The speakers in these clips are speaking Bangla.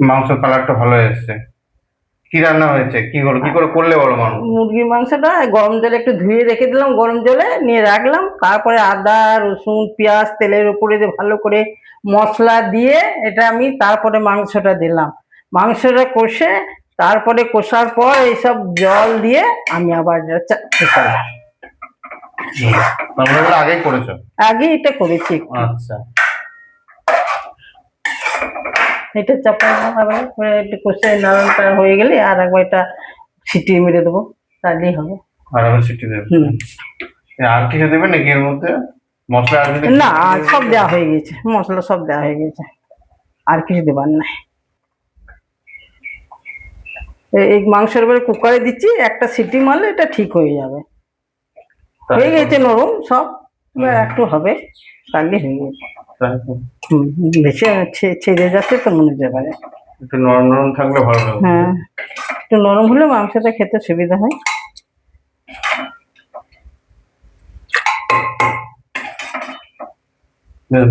মাংস কালারটা ভালো এসেছে। কি রান্না হয়েছে, কি হলো, কি করে করলে বলো মাংস? মুরগির মাংসটা গরম জলে একটু ধুয়ে রেখে দিলাম, গরম জলে নিয়ে রাখলাম, তারপরে আদা রসুন পেঁয়াজ তেলের উপরে দিয়ে ভালো করে মশলা দিয়ে এটা আমি তারপরে মাংসটা দিলাম। মাংসটা কষে তারপরে কষার পর এইসব জল দিয়ে আমি আবার তোমরা আগেই করেছো? আগে এটা করেছি। আচ্ছা, এটা চাপা একটু কষে নাড়াটা হয়ে গেলে আর একবার এটা সিটি মেরে দেবো, তাহলেই হবে। আর আবার সিটি দেবে? আর কিছু দেবে নাকি এর মধ্যে মশলা? আর না, সব দেওয়া হয়ে গেছে, মশলা সব দেওয়া হয়ে গেছে, আর কিছু দেবার নাই। এই মাংসের পরে কুকারে দিচ্ছি, একটা সিটি মারলে এটা ঠিক হয়ে যাবে। হয়ে গেছে নরম সব, একটু হবে তাহলে হয়ে গেছে। বেশি ছেড়ে যাচ্ছে তো মনে হতে পারে, একটু নরম নরম থাকলে ভালো লাগে। হ্যাঁ, একটু নরম হলে মাংসটা খেতে সুবিধা হয়।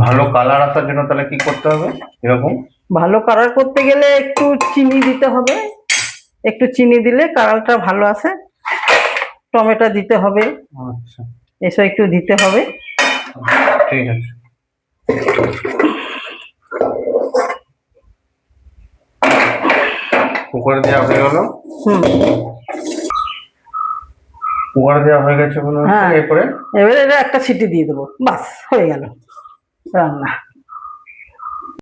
ভালো কালার আসার জন্য তাহলে কি করতে হবে এরকম? ভালো কালার করতে গেলে একটু চিনি দিতে হবে, একটু চিনি দিলে কালারটা ভালো আসে। টমেটো দিতে হবে। আচ্ছা, এসব একটু দিতে হবে। ঠিক আছে। কুকারে দেওয়া হয়ে গেল। কুকারে দেওয়া হয়ে গেছে মনে হচ্ছে। এরপরে এবারে এটা একটা সিটি দিয়ে দেবো, বাস হয়ে গেল রান্না।